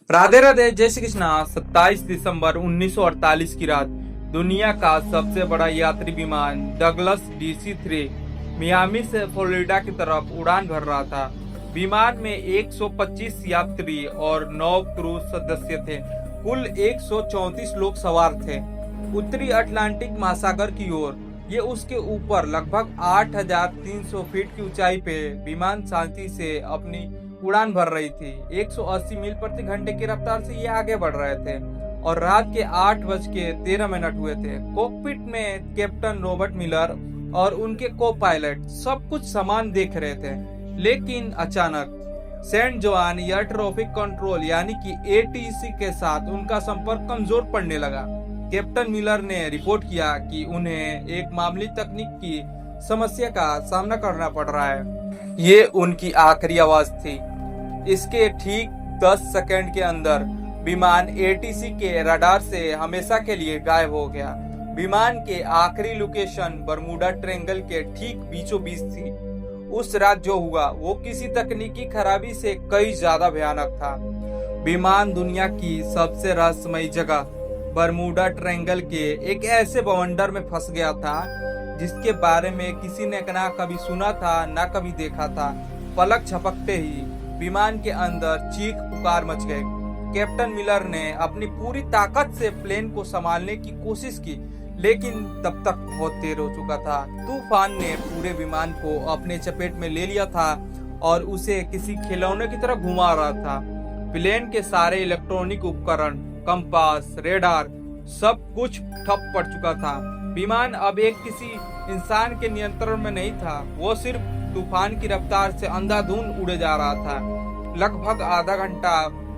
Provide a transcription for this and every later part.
राधे राधे, जय श्री कृष्णा। 27 दिसंबर 1948 की रात दुनिया का सबसे बड़ा यात्री विमान डगलस DC-3 मियामी से फ्लोरिडा की तरफ उड़ान भर रहा था। विमान में 125 यात्री और 9 क्रू सदस्य थे। कुल 134 लोग सवार थे। उत्तरी अटलांटिक महासागर की ओर ये उसके ऊपर लगभग 8,300 फीट की ऊंचाई पे विमान शांति से अपनी उड़ान भर रही थी। 180 मील प्रति घंटे की रफ्तार से ये आगे बढ़ रहे थे और रात के 8:13 हुए थे। कॉकपिट में कैप्टन रॉबर्ट मिलर और उनके को पायलट सब कुछ समान देख रहे थे, लेकिन अचानक San Juan air traffic control यानी कि ATC के साथ उनका संपर्क कमजोर पड़ने लगा। कैप्टन मिलर ने रिपोर्ट किया कि उन्हें एक मामूली तकनीक की समस्या का सामना करना पड़ रहा है। ये उनकी आखिरी आवाज थी। इसके ठीक 10 सेकंड के अंदर विमान ATC के रडार से हमेशा के लिए गायब हो गया। विमान के आखिरी लोकेशन बरमूडा ट्रायंगल के ठीक बीचों बीच थी। उस रात जो हुआ वो किसी तकनीकी खराबी से कई ज्यादा भयानक था। विमान दुनिया की सबसे रहस्यमयी जगह बरमूडा ट्रायंगल के एक ऐसे बवंडर में फंस गया था जिसके बारे में किसी ने ना कभी सुना था ना कभी देखा था। पलक झपकते ही विमान के अंदर चीख पुकार मच गए। कैप्टन मिलर ने अपनी पूरी ताकत से प्लेन को संभालने की कोशिश की, लेकिन तब तक बहुत देर हो चुका था। तूफान ने पूरे विमान को अपने चपेट में ले लिया था और उसे किसी खिलौने की तरह घुमा रहा था। प्लेन के सारे इलेक्ट्रॉनिक उपकरण, कंपास, रेडार सब कुछ ठप पड़ चुका था। विमान अब एक किसी इंसान के नियंत्रण में नहीं था, वो सिर्फ तूफान की रफ्तार से अंधाधुंध उड़े जा रहा था। लगभग आधा घंटा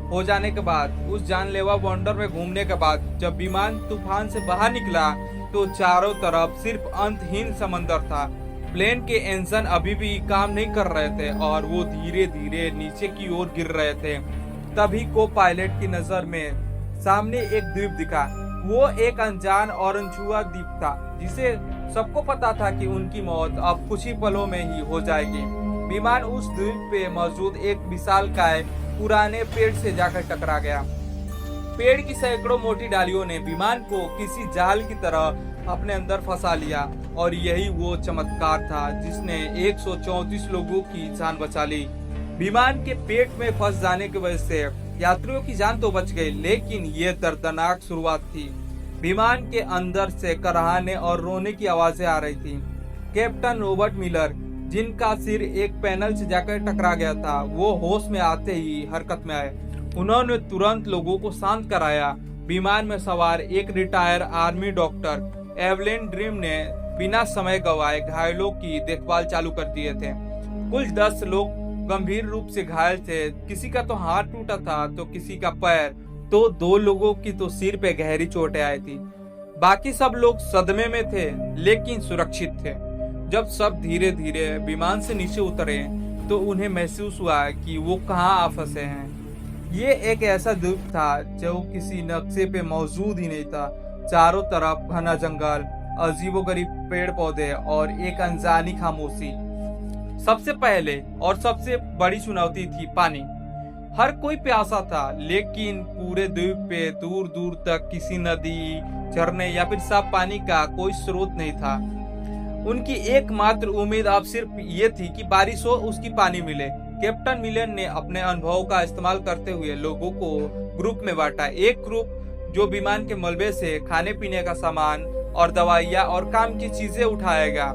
हो जाने के बाद, उस जानलेवा बवंडर में घूमने के बाद जब विमान तूफान से बाहर निकला तो चारों तरफ सिर्फ अंतहीन समंदर था। प्लेन के इंजन अभी भी काम नहीं कर रहे थे और वो धीरे धीरे नीचे की ओर गिर रहे थे। तभी को पायलट की नजर में सामने एक द्वीप दिखा। वो एक अनजान और अनछुआ द्वीप था जिसे सबको पता था कि उनकी मौत अब कुछ ही पलों में ही हो जाएगी। विमान उस द्वीप पे मौजूद एक विशालकाय पुराने पेड़ से जाकर टकरा गया। पेड़ की सैकड़ों मोटी डालियों ने विमान को किसी जाल की तरह अपने अंदर फंसा लिया और यही वो चमत्कार था जिसने 134 लोगों की जान बचा ली। विमान के पेट में फंस जाने की वजह से यात्रियों की जान तो बच गई, लेकिन ये दर्दनाक शुरुआत थी। विमान के अंदर से कराहने और रोने की आवाजें आ रही थी। कैप्टन रॉबर्ट मिलर, जिनका सिर एक पैनल से जाकर टकरा गया था, वो होश में आते ही हरकत में आए। उन्होंने तुरंत लोगों को शांत कराया। विमान में सवार एक retire army doctor Evelyn dream ने बिना समय गवाए घायलों की देखभाल चालू कर दिए थे। कुल 10 लोग गंभीर रूप से घायल थे। किसी का तो हाथ टूटा था तो किसी का पैर, तो 2 लोगों की तो सिर पे गहरी चोटें आई थी। बाकी सब लोग सदमे में थे लेकिन सुरक्षित थे। जब सब धीरे धीरे विमान से नीचे उतरे तो उन्हें महसूस हुआ कि वो कहाँ आ फंसे हैं। ये एक ऐसा द्वीप था जो किसी नक्शे पे मौजूद ही नहीं था। चारों तरफ घना जंगल, अजीबोगरीब पेड़ पौधे और एक अनजानी खामोशी। सबसे पहले और सबसे बड़ी चुनौती थी पानी। हर कोई प्यासा था, लेकिन पूरे द्वीप पे दूर दूर तक किसी नदी, झरने या फिर साफ पानी का कोई स्रोत नहीं था। उनकी एकमात्र उम्मीद अब सिर्फ ये थी कि बारिश हो, उसकी पानी मिले। कैप्टन मिलर ने अपने अनुभव का इस्तेमाल करते हुए लोगों को ग्रुप में बांटा। एक ग्रुप जो विमान के मलबे से खाने पीने का सामान और दवाइयाँ और काम की चीजें उठाएगा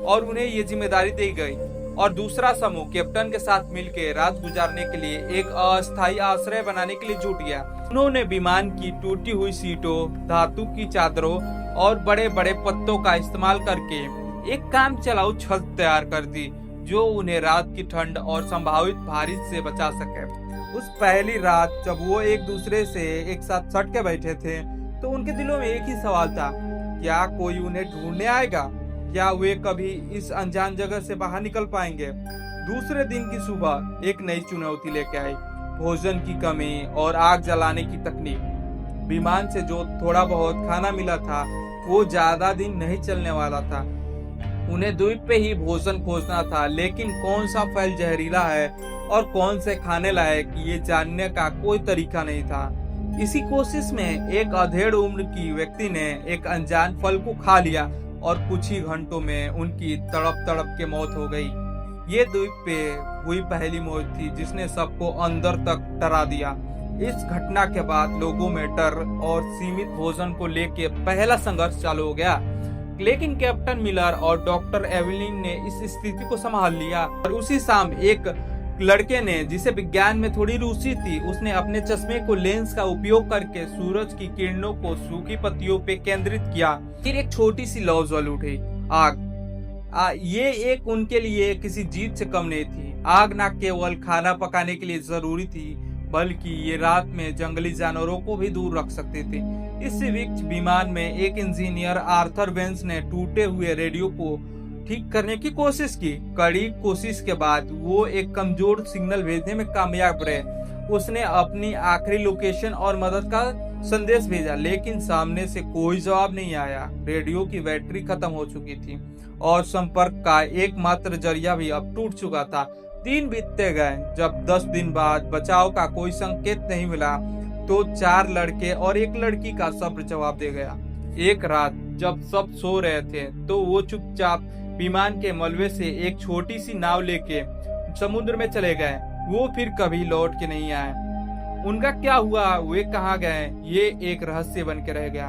और उन्हें ये जिम्मेदारी दी गई, और दूसरा समूह कैप्टन के साथ मिलकर रात गुजारने के लिए एक अस्थायी आश्रय बनाने के लिए जुट गया। उन्होंने विमान की टूटी हुई सीटों, धातु की चादरों और बड़े बड़े पत्तों का इस्तेमाल करके एक काम चलाऊ छत तैयार कर दी जो उन्हें रात की ठंड और संभावित बारिश से बचा सके। उस पहली रात जब वो एक दूसरे से एक साथ सट के बैठे थे तो उनके दिलों में एक ही सवाल था, क्या कोई उन्हें ढूंढने आएगा? क्या वे कभी इस अनजान जगह से बाहर निकल पाएंगे? दूसरे दिन की सुबह एक नई चुनौती लेके आई, भोजन की कमी और आग जलाने की तकनीक। विमान से जो थोड़ा बहुत खाना मिला था वो ज्यादा दिन नहीं चलने वाला था। उन्हें द्वीप पे ही भोजन खोजना था, लेकिन कौन सा फल जहरीला है और कौन से खाने लायक ये जानने का कोई तरीका नहीं था। इसी कोशिश में एक अधेड़ उम्र की व्यक्ति ने एक अनजान फल को खा लिया और कुछ ही घंटों में उनकी तड़प तड़प के मौत हो गई। ये द्वीप पे हुई पहली मौत थी जिसने सबको अंदर तक डरा दिया। इस घटना के बाद लोगों में डर और सीमित भोजन को लेकर पहला संघर्ष चालू हो गया, लेकिन कैप्टन मिलर और डॉक्टर एवलिन ने इस स्थिति को संभाल लिया। और उसी शाम एक लड़के ने, जिसे विज्ञान में थोड़ी रुचि थी, उसने अपने चश्मे को लेंस का उपयोग करके सूरज की किरणों को सूखी पत्तियों पे केंद्रित किया। फिर एक छोटी सी लौ जल उठी, आग। ये एक उनके लिए किसी जीत से कम नहीं थी। आग न केवल खाना पकाने के लिए जरूरी थी, बल्कि ये रात में जंगली जानवरों को भी दूर रख सकते थे। इस विमान में एक इंजीनियर आर्थर वेंस ने टूटे हुए रेडियो को ठीक करने की कोशिश की। कड़ी कोशिश के बाद वो एक कमजोर सिग्नल भेजने में कामयाब रहे। उसने अपनी आखिरी लोकेशन और मदद का संदेश भेजा, लेकिन सामने से कोई जवाब नहीं आया। रेडियो की बैटरी खत्म हो चुकी थी और संपर्क का एकमात्र जरिया भी अब टूट चुका था। दिन बीतते गए। जब 10 दिन बाद बचाव का कोई संकेत नहीं मिला तो 4 लड़के और एक लड़की का सब्र जवाब दे गया। एक रात जब सब सो रहे थे तो वो चुपचाप विमान के मलबे से एक छोटी सी नाव लेके समुद्र में चले गए। वो फिर कभी लौट के नहीं आए। उनका क्या हुआ, वे कहाँ गए, ये एक रहस्य बन के रह गया।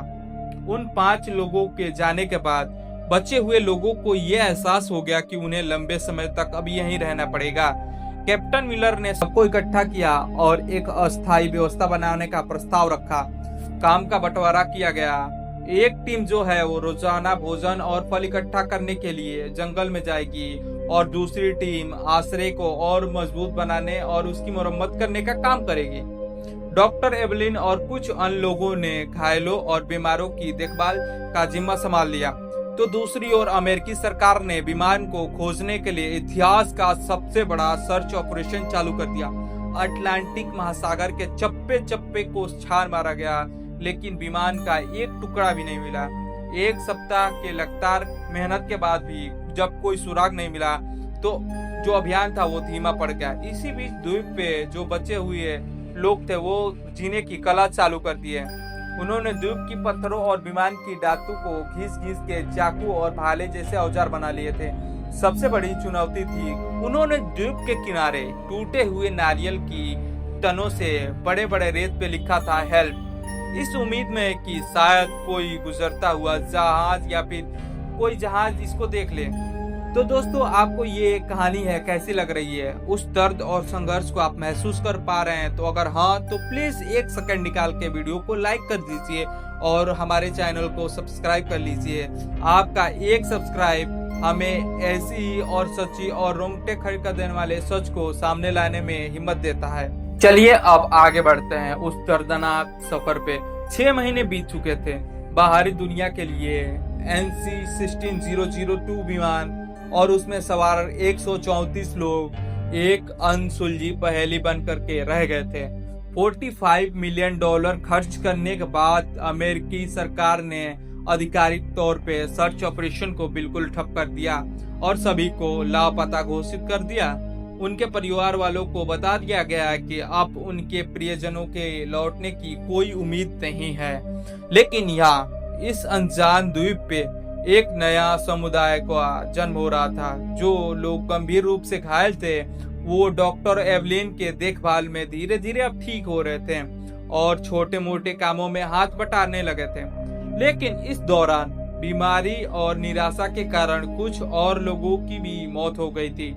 उन 5 लोगों के जाने के बाद बचे हुए लोगों को यह एहसास हो गया कि उन्हें लंबे समय तक अब यहीं रहना पड़ेगा। कैप्टन मिलर ने सबको इकट्ठा किया और एक अस्थायी व्यवस्था बनाने का प्रस्ताव रखा। काम का बंटवारा किया गया। एक टीम जो है वो रोजाना भोजन और फल इकट्ठा करने के लिए जंगल में जाएगी और दूसरी टीम आश्रय को और मजबूत बनाने और उसकी मरम्मत करने का काम करेगी। डॉक्टर एवलिन और कुछ अन्य लोगों ने घायलों और बीमारों की देखभाल का जिम्मा संभाल लिया। तो दूसरी ओर अमेरिकी सरकार ने विमान को खोजने के लिए इतिहास का सबसे बड़ा सर्च ऑपरेशन चालू कर दिया। अटलांटिक महासागर के चप्पे चप्पे को छान मारा गया, लेकिन विमान का एक टुकड़ा भी नहीं मिला। 1 सप्ताह के लगातार मेहनत के बाद भी जब कोई सुराग नहीं मिला तो जो अभियान था वो धीमा पड़ गया। इसी बीच द्वीप पे जो बचे हुए लोग थे वो जीने की कला चालू कर दी है। उन्होंने द्वीप की पत्थरों और विमान की धातु को घिस के चाकू और भाले जैसे औजार बना लिए थे। सबसे बड़ी चुनौती थी, उन्होंने द्वीप के किनारे टूटे हुए नारियल की टनों से बड़े बड़े रेत पे लिखा था हेल्प, इस उम्मीद में कि शायद कोई गुजरता हुआ जहाज या फिर कोई जहाज इसको देख ले। तो दोस्तों, आपको ये कहानी है कैसी लग रही है? उस दर्द और संघर्ष को आप महसूस कर पा रहे हैं? तो अगर हाँ तो प्लीज 1 सेकंड निकाल के वीडियो को लाइक कर दीजिए और हमारे चैनल को सब्सक्राइब कर लीजिए। आपका एक सब्सक्राइब हमें ऐसी और सच्ची और रोंगटे खड़े कर देने वाले सच को सामने लाने में हिम्मत देता है। चलिए अब आगे बढ़ते हैं उस दर्दनाक सफर पे। 6 महीने बीत चुके थे। बाहरी दुनिया के लिए NC-16002 विमान और उसमें सवार 134 लोग एक अनसुलझी पहेली बन करके रह गए थे। $45 मिलियन खर्च करने के बाद अमेरिकी सरकार ने आधिकारिक तौर पे सर्च ऑपरेशन को बिल्कुल ठप कर दिया और सभी को लापता घोषित कर दिया। उनके परिवार वालों को बता दिया गया कि अब उनके प्रियजनों के लौटने की कोई उम्मीद नहीं है। लेकिन यहाँ इस अनजान द्वीप पे एक नया समुदाय का जन्म हो रहा था। जो लोग गंभीर रूप से घायल थे वो डॉक्टर एवलिन के देखभाल में धीरे धीरे अब ठीक हो रहे थे और छोटे मोटे कामों में हाथ बटाने लगे थे। लेकिन इस दौरान बीमारी और निराशा के कारण कुछ और लोगों की भी मौत हो गई थी।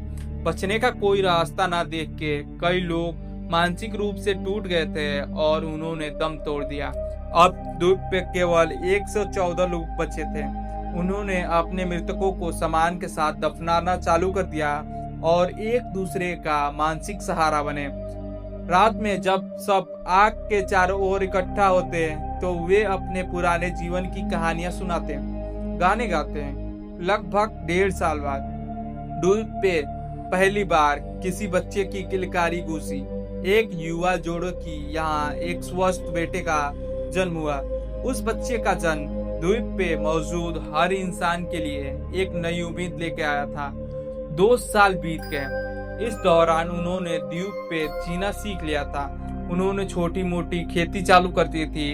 बचने का कोई रास्ता ना देख के कई लोग मानसिक रूप से टूट गए थे और उन्होंने दम तोड़ दिया। अब द्वीप पे केवल 114 लोग बचे थे। उन्होंने अपने मृतकों को सम्मान के साथ दफनाना चालू कर दिया और एक दूसरे का मानसिक सहारा बने। रात में जब सब आग के चारों ओर इकट्ठा होते तो वे अपने पुराने जीवन की कहानियां सुनाते, गाने गाते। लगभग 1.5 साल बाद द्वीप पे पहली बार किसी बच्चे की किलकारी गूंजी। एक युवा जोड़े की यहाँ एक स्वस्थ बेटे का जन्म हुआ। उस बच्चे का जन्म द्वीप पे मौजूद हर इंसान के लिए एक नई उम्मीद लेके आया था। 2 साल बीत गए। इस दौरान उन्होंने द्वीप पे जीना सीख लिया था। उन्होंने छोटी मोटी खेती चालू कर दी थी